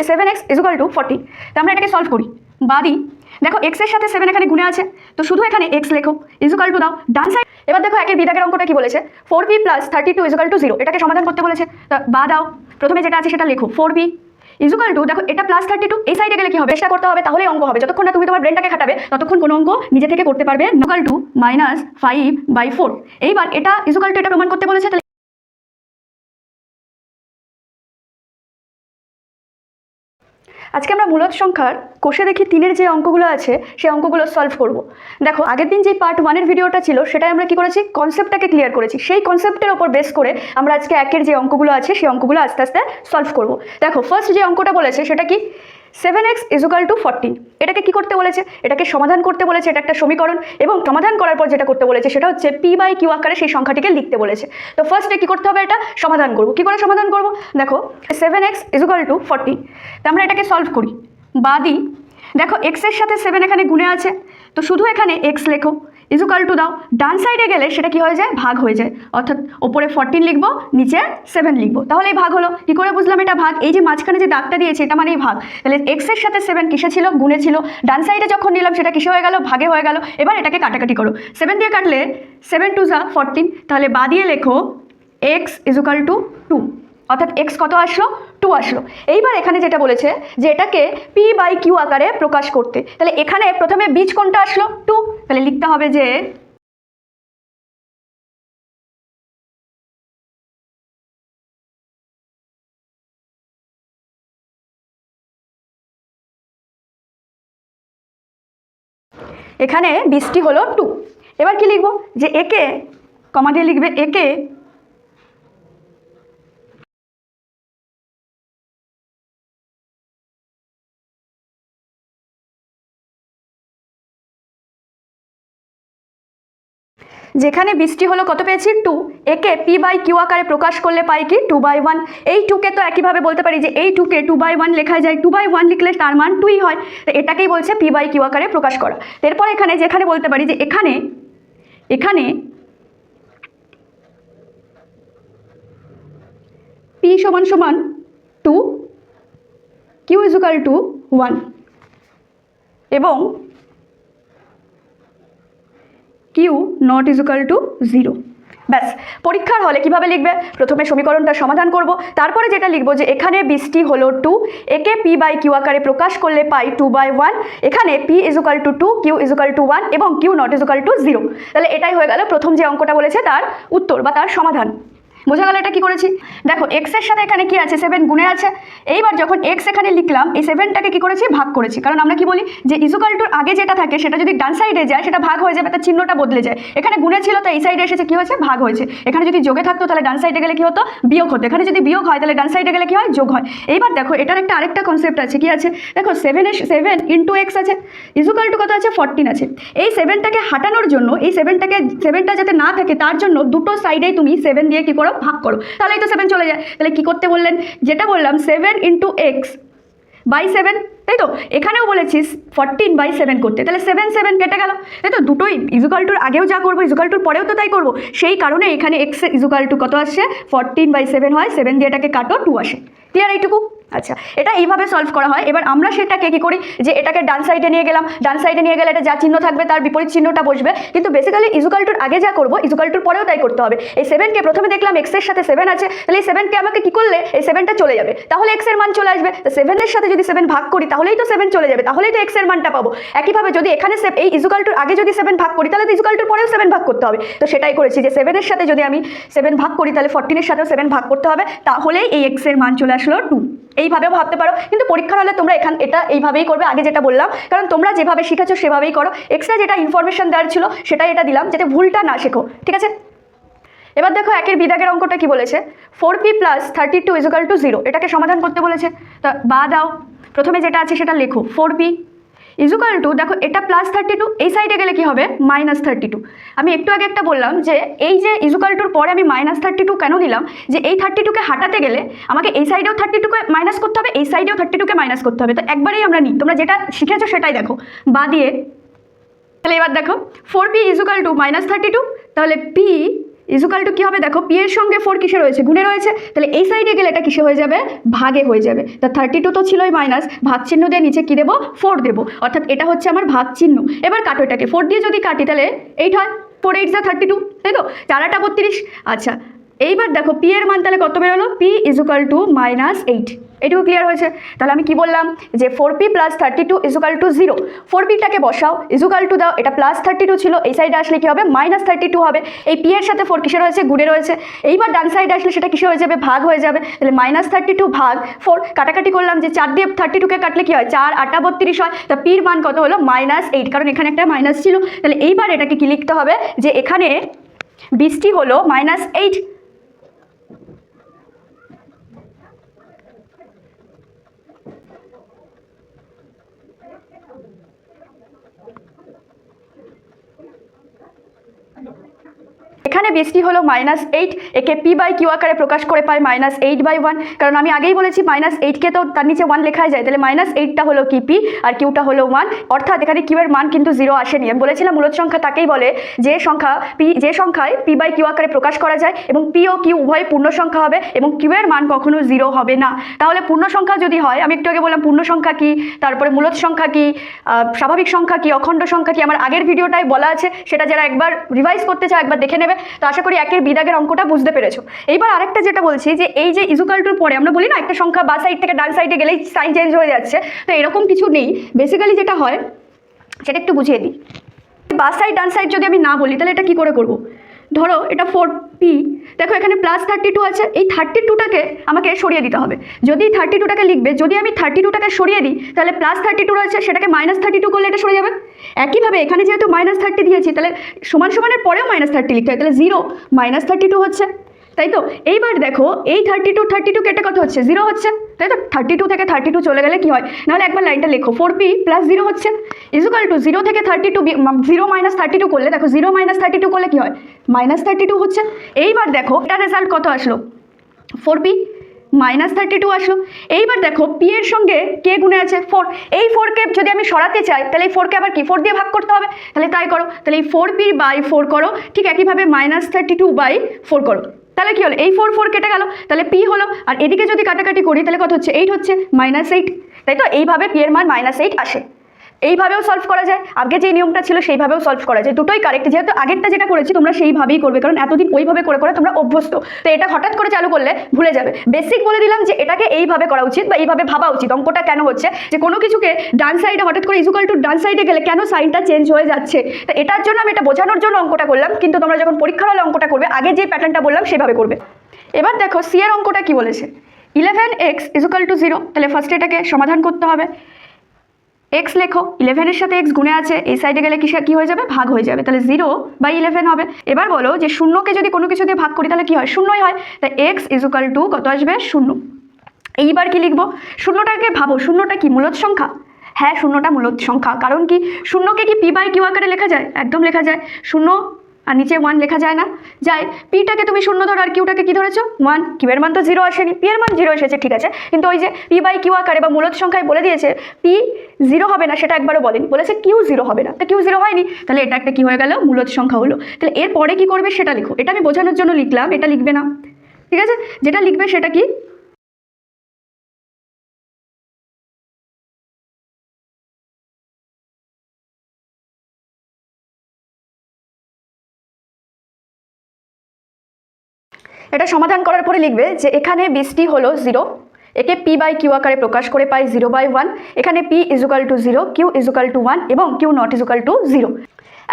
7x equal to 40। তো আমরা এটাকে সলভ করি বা দিই। দেখো x এর সাথে 7 এখানে গুণে আছে, তো শুধু এখানে x লেখো ইকুয়াল টু দাও ডান সাইড। এবার দেখো একের বিদাগের অঙ্কটা কি বলেছে, 4b প্লাস 32 ইকুয়াল টু 0। এটাকে সমাধান করতে বলেছে, তো বা দাও। প্রথমে যেটা আছে সেটা লেখো 4b ইকুয়াল টু, দেখো এটা প্লাস 32, এই সাইডে গেলে কি হবে, চেষ্টা করতে হবে তাহলেই অঙ্ক হবে। যতক্ষণ না তুমি তোমার ব্রেনটাকে খাটাবে ততক্ষণ কোনো অঙ্ক নিজে থেকে করতে পারবে। Equal to -5/4। এইবার এটা ইকুয়াল টু এটা প্রমাণ করতে বলেছে। আজকে আমরা মূলদ সংখ্যার কোষে দেখি 3-এর যে অঙ্কগুলো আছে সেই অঙ্কগুলো সলভ করব। দেখো আগের দিন যে পার্ট 1-এর ভিডিওটা ছিল সেটাই আমরা কি করেছি, কনসেপ্টটাকে ক্লিয়ার করেছি। সেই কনসেপ্টের ওপর বেস করে আমরা আজকে 1-এর যে অঙ্কগুলো আছে সেই অঙ্কগুলো আস্তে আস্তে সলভ করব। দেখো ফার্স্ট যে অঙ্কটা বলেছে সেটা কি, 7x ইকুয়াল টু 14। এটাকে কি করতে বলেছে, এটাকে সমাধান করতে বলেছে। এটা একটা সমীকরণ এবং সমাধান করার পর যেটা করতে বলেছে সেটা হচ্ছে p/q আকারে সেই সংখ্যাটিকে লিখতে বলেছে। তো ফার্স্টে কি করতে হবে, এটা সমাধান করব। কি করে সমাধান করব, দেখো 7x ইকুয়াল টু 14। তো আমরা এটাকে সলভ করি বা দিই। দেখো x এর সাথে 7 এখানে গুণে আছে, তো শুধু এখানে x লেখো ইকুয়াল টু দাও। ডান সাইডে গেলে সেটা কি হয়ে যায়, ভাগ হয়ে যায়। অর্থাৎ ওপরে 14 লিখবো, নিচে 7 লিখবো, তাহলে এই ভাগ হলো। কি করে বুঝলাম এটা ভাগ, এই যে মাঝখানে যে দাগটা দিয়েছে এটা মানেই ভাগ। তাহলে x এর সাথে 7 কিসে ছিল, গুণে ছিল। ডান সাইডে যখন নিলাম সেটা কিসে হয়ে গেল, ভাগে হয়ে গেল। এবার এটাকে কাটাকাটি করো, 7 দিয়ে কাটলে 7 2 যা 14। তাহলে বা দিয়ে লেখো x ইকুয়াল টু 2। অর্থাৎ x কত আসলো, 2 আসলো। এইবার এখানে যেটা বলেছে যে এটাকে p/q আকারে প্রকাশ করতে, তাহলে এখানে প্রথমে বীজ কোনটা আসলো, 2। তাহলে লিখতে হবে যে এখানে বীজটি হলো 2। এবার কি লিখবো, যে একে কমা দিয়ে লিখবে একে যেখানে বীজটি হলো কত পেয়েছি, 2। একে p/q আকারে প্রকাশ করলে পাই কি, 2/1। এই 2কে তো একইভাবে বলতে পারি যে এই 2কে 2/1 লেখা যায়। 2/1 লিখলে তার মান 2ই হয়। তো এটাকেই বলছে p/q আকারে প্রকাশ করা। এরপর এখানে যেখানে বলতে পারি যে এখানে p = 2, q ইকুয়াল টু 1 এবং q নট ইকুয়াল টু 0। ব্যাস, পরীক্ষার হলে কিভাবে লিখবে, প্রথমে সমীকরণটা সমাধান করব, তারপরে যেটা লিখবো যে এখানে বীজটি হলো 2, একে p/q আকারে প্রকাশ করলে পাই 2/1। এখানে p equal to 2, q equal to 1 এবং q নট ইকুয়াল টু 0। তাহলে এটাই হয়ে গেল প্রথম যে অঙ্কটা বলেছে তার উত্তর বা তার সমাধান। বোঝা গেল এটা কি করেছি। দেখো x এর সাথে এখানে কি আছে, 7 গুণে আছে। এইবার যখন x এখানে লিখলাম, এই 7টাকে কি করেছি, ভাগ করেছি। কারণ আমরা কি বলি যে ইকুয়াল টুর আগে যেটা থাকে সেটা যদি ডান সাইডে যায় সেটা ভাগ হয়ে যাবে, তার চিহ্নটা বদলে যায়। এখানে গুণে ছিল তো এই সাইডে এসেছে কি হয়েছে, ভাগ হয়েছে। এখানে যদি যোগে থাকতো তাহলে ডান সাইডে গেলে কি হতো, বিয়োগ হতো। এখানে যদি বিয়োগ হয় তাহলে ডান সাইডে গেলে কি হয়, যোগ হয়। এইবার দেখো এটার একটা আরেকটা কনসেপ্ট আছে, কি আছে দেখো, 7 × x আছে ইকুয়াল টু কত আছে, 14 আছে। এই 7টাকে হাঁটানোর জন্য, এই 7টা যাতে না থাকে তার জন্য দুটো সাইডেই তুমি 7 দিয়ে কি করো, ভাগ করো, তাহলেই তো 7 চলে যায়। তাহলে কি করতে বললেন, যেটা বললাম 7 × x/7, তাই তো। এখানেও বলেছিস 14/7 করতে, তাহলে 7 কেটে গেল, তাই তো। দুটোই ইকুয়াল টুর আগেও যা করবো ইকুয়াল টুর পরেও তো তাই করবো। সেই কারণে এখানে x ইকুয়াল টু কত আসছে, 14/7 হয়। 7 দিয়ে এটাকে কাটো, 2 আসে। ক্লিয়ার এইটুকু? আচ্ছা, এটা এইভাবে সলভ করা হয়। এবার আমরা সেটাকে কি করি, যে এটাকে ডান সাইডে নিয়ে গেলাম। ডান সাইডে নিয়ে গেলে এটা যা চিহ্ন থাকবে তার বিপরীত চিহ্নটা বসবে। কিন্তু বেসিক্যালি ইকুয়াল টুর আগে যা করবো ইকুয়াল টুর পরেও তাই করতে হবে। এই 7কে প্রথমে দেখলাম x এর সাথে 7 আছে, তাহলে এই 7কে আমাকে কি করলে এই 7টা চলে যাবে, তাহলে x এর মান চলে আসবে। তো 7 এর সাথে যদি 7 ভাগ করি তাহলেই তো 7 চলে যাবে, তাহলেই তো x এর মানটা পাবো। একইভাবে যদি এখানে এই ইকুয়াল টুর আগে যদি 7 ভাগ করি তাহলে তো ইকুয়াল টুর পরেও 7 ভাগ করতে হবে। তো সেটাই করেছি, যে 7 এর সাথে যদি আমি 7 ভাগ করি তাহলে 14 এর সাথেও 7 ভাগ করতে হবে, তাহলেই এই x এর মান চলে আসলো 2। এইভাবেও ভাবতে পারো, কিন্তু পরীক্ষার হলে তোমরা এটা এইভাবেই করবে, আগে যেটা বললাম। কারণ তোমরা যেভাবে শিখেছো সেভাবেই করো। এক্সট্রা যেটা ইনফরমেশন দেওয়ার ছিল সেটাই এটা দিলাম, যাতে ভুলটা না শেখো, ঠিক আছে। এবার দেখো একের বিদাগের অঙ্কটা কি বলেছে, 4p প্লাস 32 ইকুয়াল টু 0। এটাকে সমাধান করতে বলেছে, তা বা দাও। প্রথমে যেটা আছে সেটা লেখো 4p ইকুয়াল টু, দেখো এটা প্লাস 32, এই সাইডে গেলে কি হবে, -32। আমি একটু আগে একটা বললাম যে এই যে ইকুয়াল টুর পরে আমি -32 কেন দিলাম, যে এই 32কে হাঁটাতে গেলে আমাকে এই সাইডেও 32কে মাইনাস করতে হবে, এই সাইডেও 32কে মাইনাস করতে হবে। তো একবারেই আমরা নিই, তোমরা যেটা শিখেছো সেটাই দেখো বা দিয়ে। তাহলে এবার দেখো 4p ইকুয়াল টু -32, তাহলে p ইজুকাল টু কী হবে দেখো, পি এর সঙ্গে 4 কিসে রয়েছে, গুণে রয়েছে, তাহলে এই সাইডে গেলে এটা কিসে হয়ে যাবে, ভাগে হয়ে যাবে। তা 32 তো ছিলই মাইনাস, ভাগ চিহ্ন দিয়ে নিচে কী দেবো, 4 দেবো, অর্থাৎ এটা হচ্ছে আমার ভাগ চিহ্ন। এবার কাটো এটাকে, 4 দিয়ে যদি কাটি তাহলে 8 হয়, 4 8 32, তাই তো, 4 8 32। আচ্ছা এইবার দেখো পি এর মান তাহলে কত বেরোলো, পি ইজুকাল টু -8। এটুকু ক্লিয়ার হয়েছে। তাহলে আমি কি বললাম যে 4p + 32 ইজুকাল টু 0। 4pটাকে বসাও, ইজুকাল টু দাও, এটা +32 ছিল, এই সাইডে আসলে কি হবে, -32 হবে। এই p এর সাথে 4 কিসে রয়েছে, গুণে রয়েছে। এইবার ডান সাইডে আসলে সেটা কিসে হয়ে যাবে, ভাগ হয়ে যাবে। তাহলে -32 ভাগ 4, কাটাকাটি করলাম যে 4 দিয়ে 32কে কাটলে কি হয়, 4 8 32 হয়। তা পির মান কত হলো, -8, কারণ এখানে একটা মাইনাস ছিল। তাহলে এইবার এটাকে কি লিখতে হবে, যে এখানে 20টি হলো -8। এখানে 20টি হলো -8, একে p/q আকারে প্রকাশ করে পাই -8/1, কারণ আমি আগেই বলেছি -8কে তো তার নিচে 1 লেখাই যায়, তাহলে -8টা হলো কি p আর qটা হলো 1, অর্থাৎ এখানে q এর মান কিন্তু 0 আসেনি। আমি বলেছিলাম মূলদ সংখ্যা তাকেই বলে যে সংখ্যায় p/q আকারে প্রকাশ করা যায় এবং p ও q উভয় পূর্ণ সংখ্যা হবে এবং q এর মান কখনো 0 হবে না। তাহলে পূর্ণ সংখ্যা যদি হয়, আমি একটু আগে বললাম পূর্ণ সংখ্যা কি, তারপরে মূলদ সংখ্যা কি, স্বাভাবিক সংখ্যা কি, অখণ্ড সংখ্যা কি, আমার আগের ভিডিওটাই বলা আছে, সেটা যারা একবার রিভাইজ করতে চায় একবার দেখে নেবে। তো আশা করি একের বিদাগের অঙ্কটা বুঝতে পেরেছো। এইবার আরেকটা যেটা বলছি, যে এই যে ইজুকাল টুর পরে আমরা বলি না একটা সংখ্যা বা সাইড থেকে ডান সাইডে গেলেই সাইন চেঞ্জ হয়ে যাচ্ছে, তো এরকম কিছু নেই। বেসিক্যালি যেটা হয় সেটা একটু বুঝিয়ে দিই। বা সাইড ডান সাইড যদি আমি না বলি তাহলে এটা কি করে করব, ধরো এটা 4p, দেখো এখানে +32 আছে, এই 32টাকে আমাকে সরিয়ে দিতে হবে। যদি 32টাকে লিখবে, যদি আমি 32টাকে সরিয়ে দিই তাহলে +32 রয়েছে, সেটাকে -32 করলে এটা সরে যাবে। একইভাবে এখানে যেহেতু -30 দিয়েছি, তাহলে সমান সমানের পরেও -30 লিখতে হয়, তাহলে 0 -32 হচ্ছে, তাই তো। এইবার দেখো এই 32 কেটে কত হচ্ছে, 0 হচ্ছে, তাই তো। 32 থেকে 32 চলে গেলে কি হয়, নাহলে একবার লাইনটা লেখো, 4p + 0 হচ্ছে ইজুকাল টু 0 থেকে 32, 0 - 32 করলে দেখো 0 - 32 করলে কি হয়, -32 হচ্ছে। এইবার দেখো এটা রেজাল্ট কত আসলো, 4p -32 আসলো। এইবার দেখো p এর সঙ্গে কে গুণে আছে, 4, এই 4কে যদি আমি সরাতে চাই তাহলে এই 4কে আবার কি 4 দিয়ে ভাগ করতে হবে, তাহলে তাই করো, তাহলে এই 4p/4 করো, ঠিক একইভাবে -32/4 করো, তাহলে কি হলো, এই 4 কেটে গেল, তাহলে p হলো। আর এদিকে যদি কাটাকাটি করি তাহলে কত হচ্ছে, 8 হচ্ছে, -8, তাই তো। এইভাবে p এর মান -8 আসে। এইভাবেও সলভ করা যায়, আগে যে নিয়মটা ছিল সেইভাবেও সলভ করা যায়, দুটোই কারেক্ট। যেহেতু আগেরটা যেটা করেছি তোমরা সেইভাবেই করবে, কারণ এতদিন ওইভাবে করে করে তোমরা অভ্যস্ত, তো এটা হঠাৎ করে চালু করলে ভুলে যাবে। বেসিক বলে দিলাম যে এটাকে এইভাবে করা উচিত বা এইভাবে ভাবা উচিত। অঙ্কটা কেন হচ্ছে, যে কোনো কিছুকে ডান সাইডে হঠাৎ করে ইজুকাল টু ডান সাইডে গেলে কেন সাইনটা চেঞ্জ হয়ে যাচ্ছে, তো এটার জন্য আমি এটা বোঝানোর জন্য অঙ্কটা করলাম। কিন্তু তোমরা যখন পরীক্ষার হলে অঙ্কটা করবে, আগে যে প্যাটার্নটা বললাম সেভাবে করবে। এবার দেখো সি এর অঙ্কটা কি বলেছে, 11x = 0, তাহলে ফার্স্টে এটাকে সমাধান করতে হবে। x লেখো, 11 এর সাথে x গুণে আছে, এই সাইডে গেলে কি হয়ে যাবে, ভাগ হয়ে যাবে, তাহলে 0/11 হবে। এবার বলো যে শূন্যকে যদি কোনো কিছু দিয়ে ভাগ করি তাহলে কি হয়, শূন্যই হয়, তাই x = কত আসবে, 0। এইবার কি লিখবো, শূন্যটাকে ভাবো, শূন্যটা কি মূলদ সংখ্যা, হ্যাঁ শূন্যটা মূলদ সংখ্যা, কারণ কি শূন্যকে কি p/q আকারে লেখা যায়, একদম লেখা যায়। 0 আর নিচে 1 লেখা যায় না, যায়। পিটাকে তুমি 0 ধরো আর কিউটাকে কি ধরেছো, 1, কিউ এর মান তো 0 আসেনি, পি এর মান 0 এসেছে, ঠিক আছে, কিন্তু ওই যে p/q আকারে বা মূলদ সংখ্যায় বলে দিয়েছে p 0 হবে না, সেটা একবারও বলেনি, বলেছে q 0 হবে না, তো q 0 হয়নি, তাহলে এটা একটা কি হয়ে গেল, মূলদ সংখ্যা হলো। তাহলে এর পরে কি করবে সেটা লিখো, এটা আমি বোঝানোর জন্য লিখলাম, এটা লিখবে না, ঠিক আছে। যেটা লিখবে সেটা কি, এটা সমাধান করার পরে লিখবে যে এখানে 20টি হলো 0, একে p/q আকারে প্রকাশ করে পাই 0/1, এখানে p = 0, q = 1 এবং q = 0।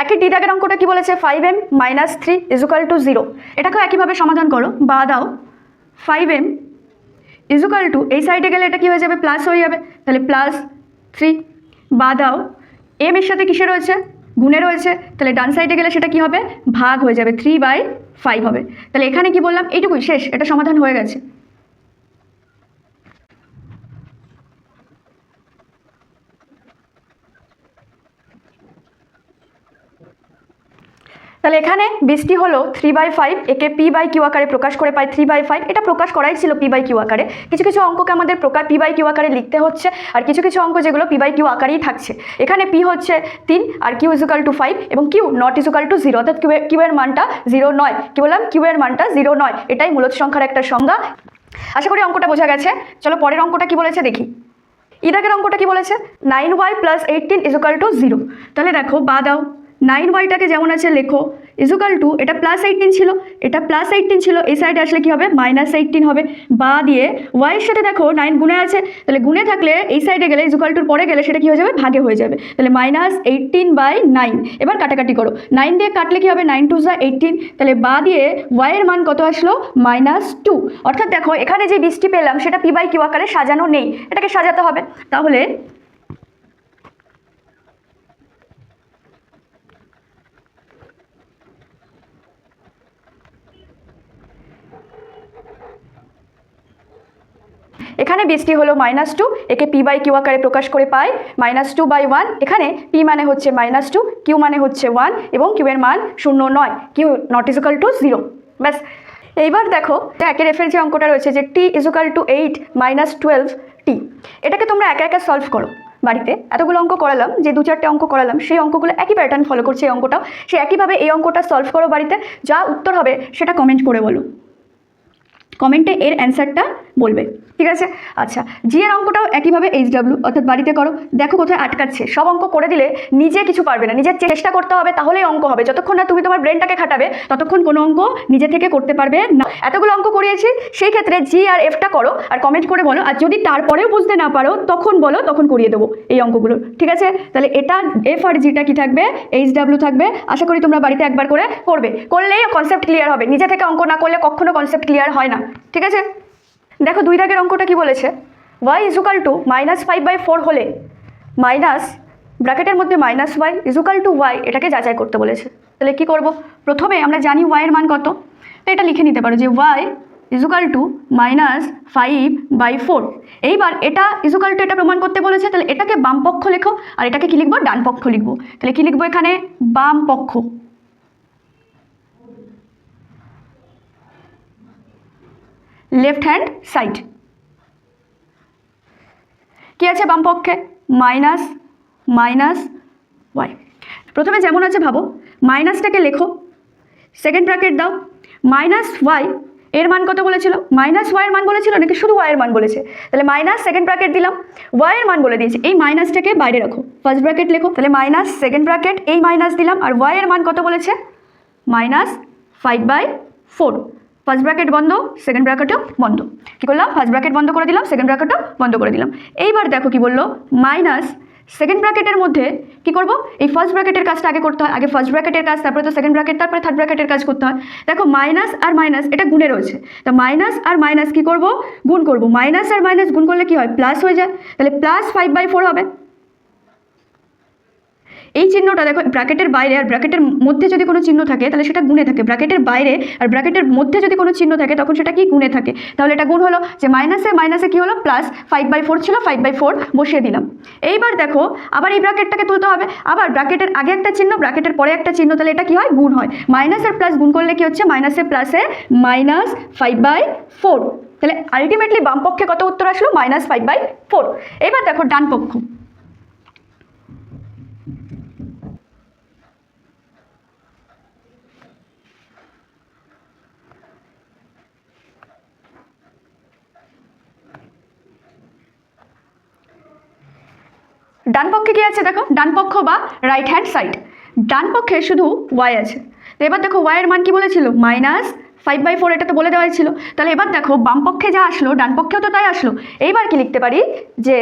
একই ডি দাগের অঙ্কটা কি বলেছে, 5m - 3 = 0, এটাকেও একইভাবে সমাধান করো, বা দাও 5m = এই সাইডে গেলে এটা কি হয়ে যাবে, প্লাস হয়ে যাবে, তাহলে +3, বা দাও m এর সাথে কিসে রয়েছে, গুণে রয়েছে, তাহলে ডান সাইডে গেলে সেটা কি হবে, ভাগ হয়ে যাবে, 3/5 হবে। তাহলে এখানে কি বললাম, এইটুকুই শেষ, এটা সমাধান হয়ে গেছে। তাহলে এখানে 20টি হলো 3/5, একে p/q আকারে প্রকাশ করে পাই 3/5। এটা প্রকাশ করাই ছিল p/q আকারে। কিছু কিছু অঙ্ককে আমাদের p/q আকারে লিখতে হচ্ছে, আর কিছু কিছু অঙ্ক যেগুলো p/q আকারেই থাকছে। এখানে p হচ্ছে 3 আর q = 5 এবং q = 0, অর্থাৎ q এর মানটা 0 নয়। কি বললাম? q এর মানটা 0 নয়। এটাই মূলদ সংখ্যার একটা সংজ্ঞা। আশা করি অঙ্কটা বোঝা গেছে। চলো পরের অঙ্কটা কি বলেছে দেখি। দাগের অঙ্কটা কি বলেছে? 9y + 18 = 0। তাহলে দেখো বা দাও, 9yটাকে যেমন আছে লেখো = এটা +18 ছিল, এটা +18 ছিল, এই সাইডে আসলে কি হবে? -18 হবে। বা দিয়ে y এর সাথে দেখো 9 গুণে আছে, তাহলে গুণে থাকলে এই সাইডে গেলে = পরে গেলে সেটা কি হয়ে যাবে? ভাগে হয়ে যাবে। তাহলে -18/9। এবার কাটাকাটি করো, 9 দিয়ে কাটলে কি হবে? 9 2 যা 18। তাহলে বা দিয়ে y এর মান কত আসলো? -2। অর্থাৎ দেখো এখানে যে 20টি পেলাম সেটা p/q আকারে সাজানো নেই, এটাকে সাজাতে হবে। তাহলে এখানে 20টি হলো -2, একে p/q আকারে প্রকাশ করে পাই -2/1। এখানে p মানে হচ্ছে -2, q মানে হচ্ছে 1 এবং q এর মান 0 নয়, q = 0। ব্যাস। এইবার দেখো একের এফের যে অঙ্কটা রয়েছে যে t = 8 - 12t, এটাকে তোমরা একা একা সলভ করো বাড়িতে। এতগুলো অঙ্ক করালাম, যে 2-4টে অঙ্ক করালাম, সেই অঙ্কগুলো একই প্যাটার্ন ফলো করছে এই অঙ্কটাও। সে একইভাবে এই অঙ্কটা সলভ করো বাড়িতে। যা উত্তর হবে সেটা কমেন্ট করে বলো, কমেন্টে এর অ্যান্সারটা বলবে, ঠিক আছে? আচ্ছা, জি এর অঙ্কটাও একইভাবে HW, অর্থাৎ বাড়িতে করো। দেখো কোথায় আটকাচ্ছে। সব অঙ্ক করে দিলে নিজে কিছু পারবে না, নিজের চেষ্টা করতে হবে, তাহলেই অঙ্ক হবে। যতক্ষণ না তুমি তোমার ব্রেনটাকে খাটাবে ততক্ষণ কোনো অঙ্ক নিজে থেকে করতে পারবে না। এতগুলো অঙ্ক করিয়েছি, সেই ক্ষেত্রে জি আর এফটা করো আর কমেন্ট করে বলো। আর যদি তারপরেও বুঝতে না পারো তখন বলো, তখন করিয়ে দেবো এই অঙ্কগুলো, ঠিক আছে? তাহলে এটা এফ আর জিটা কি থাকবে? HW থাকবে। আশা করি তোমরা বাড়িতে একবার করে করবে, করলেই কনসেপ্ট ক্লিয়ার হবে। নিজে থেকে অঙ্ক না করলে কখনো কনসেপ্ট ক্লিয়ার হয় না, ঠিক আছে? দেখো 2 দাগের অঙ্কটা কি বলেছে? y = -5/4 হলে মাইনাস ব্র্যাকেটের মধ্যে -y = y, এটাকে যাচাই করতে বলেছে। তাহলে কি করব? প্রথমে আমরা জানি y এর মান কত, তো এটা লিখে নিতে পারো যে y = -5/4। এইবার এটা = এটা প্রমাণ করতে বলেছে, তাহলে এটাকে বাম পক্ষ লেখো আর এটাকে কি লিখবো? ডান পক্ষ লিখবো। তাহলে কি লিখবো এখানে? বাম পক্ষ। Left hand side. কি আছে বাম পক্ষে? -y। প্রথমে যেমন আছে ভাবো, মাইনাসটাকে লেখো, সেকেন্ড ব্র্যাকেট দাও, -y এর মান কত বলেছিল? -y এর মান বলেছিল নাকি শুধু y এর মান বলেছে? তাহলে মাইনাস সেকেন্ড ব্র্যাকেট দিলাম, y এর মান বলে দিয়েছে। এই মাইনাসটাকে বাইরে রাখো, ফার্স্ট ব্র্যাকেট লেখো। তাহলে মাইনাস সেকেন্ড ব্র্যাকেট, এই মাইনাস দিলাম, আর y এর মান কত বলেছে? -5/4। ফার্স্ট ব্র্যাকেট বন্ধ, সেকেন্ড ব্র্যাকেটও বন্ধ। কি করলাম? ফার্স্ট ব্র্যাকেট বন্ধ করে দিলাম, সেকেন্ড ব্র্যাকেটও বন্ধ করে দিলাম। এইবার দেখো কি বললো? মাইনাস সেকেন্ড ব্র্যাকেটের মধ্যে কি করব? এই ফার্স্ট ব্র্যাকেটের কাজটা আগে করতে হয়, আগে ফার্স্ট ব্র্যাকেটের কাজ, তারপরে তো সেকেন্ড ব্র্যাকেট, তারপরে থার্ড ব্র্যাকেটের কাজ করতে হয়। দেখো মাইনাস আর মাইনাস এটা গুণে রয়েছে, তা মাইনাস আর মাইনাস কি করব? গুণ করব। মাইনাস আর মাইনাস গুণ করলে কি হয়? প্লাস হয়ে যায়। তাহলে +5/4 হবে। এই চিহ্নটা দেখো ব্র্যাকেটের বাইরে আর ব্র্যাকেটের মধ্যে যদি কোনো চিহ্ন থাকে তাহলে সেটা গুণে থাকে। ব্র্যাকেটের বাইরে আর ব্র্যাকেটের মধ্যে যদি কোনো চিহ্ন থাকে তখন সেটা কি? গুণে থাকে। তাহলে এটা গুণ হলো, যে মাইনাসে কি হলো? +5/4 ছিল, 5/4 বসিয়ে দিলাম। এইবার দেখো আবার এই ব্র্যাকেটটাকে তুলতে হবে, আবার ব্র্যাকেটের আগে একটা চিহ্ন, ব্র্যাকেটের পরে একটা চিহ্ন, তাহলে এটা কি হয়? গুণ হয়। মাইনাস আর প্লাস গুণ করলে কি হচ্ছে? মাইনাসে প্লাসে -5/4। তাহলে আলটিমেটলি বাম পক্ষে কত উত্তর আসলো? -5/4। এবার দেখো ডান পক্ষ। ডান পক্ষে কি আছে দেখো? ডান পক্ষ বা রাইট হ্যান্ড সাইড। ডান পক্ষে শুধু y আছে। তো এবার দেখো y এর মান কি বলেছিল? -5/4, এটা তো বলে দেওয়াই ছিল। তাহলে এবার দেখো বাম পক্ষে যা আসলো ডান পক্ষেও তো তাই আসলো। এইবার কি লিখতে পারি? যে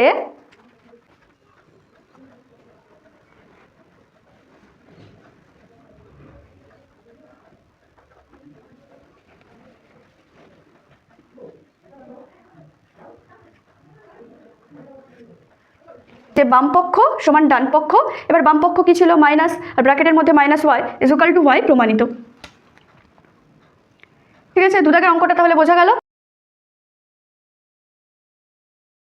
বাম পক্ষ সমান ডান পক্ষ। এবার বাম পক্ষ কি ছিল? মাইনাস, আর ব্র্যাকেটের মধ্যে -y = y প্রমাণিত। ঠিক আছে, 2 দাগের অঙ্কটা তাহলে বোঝা গেল।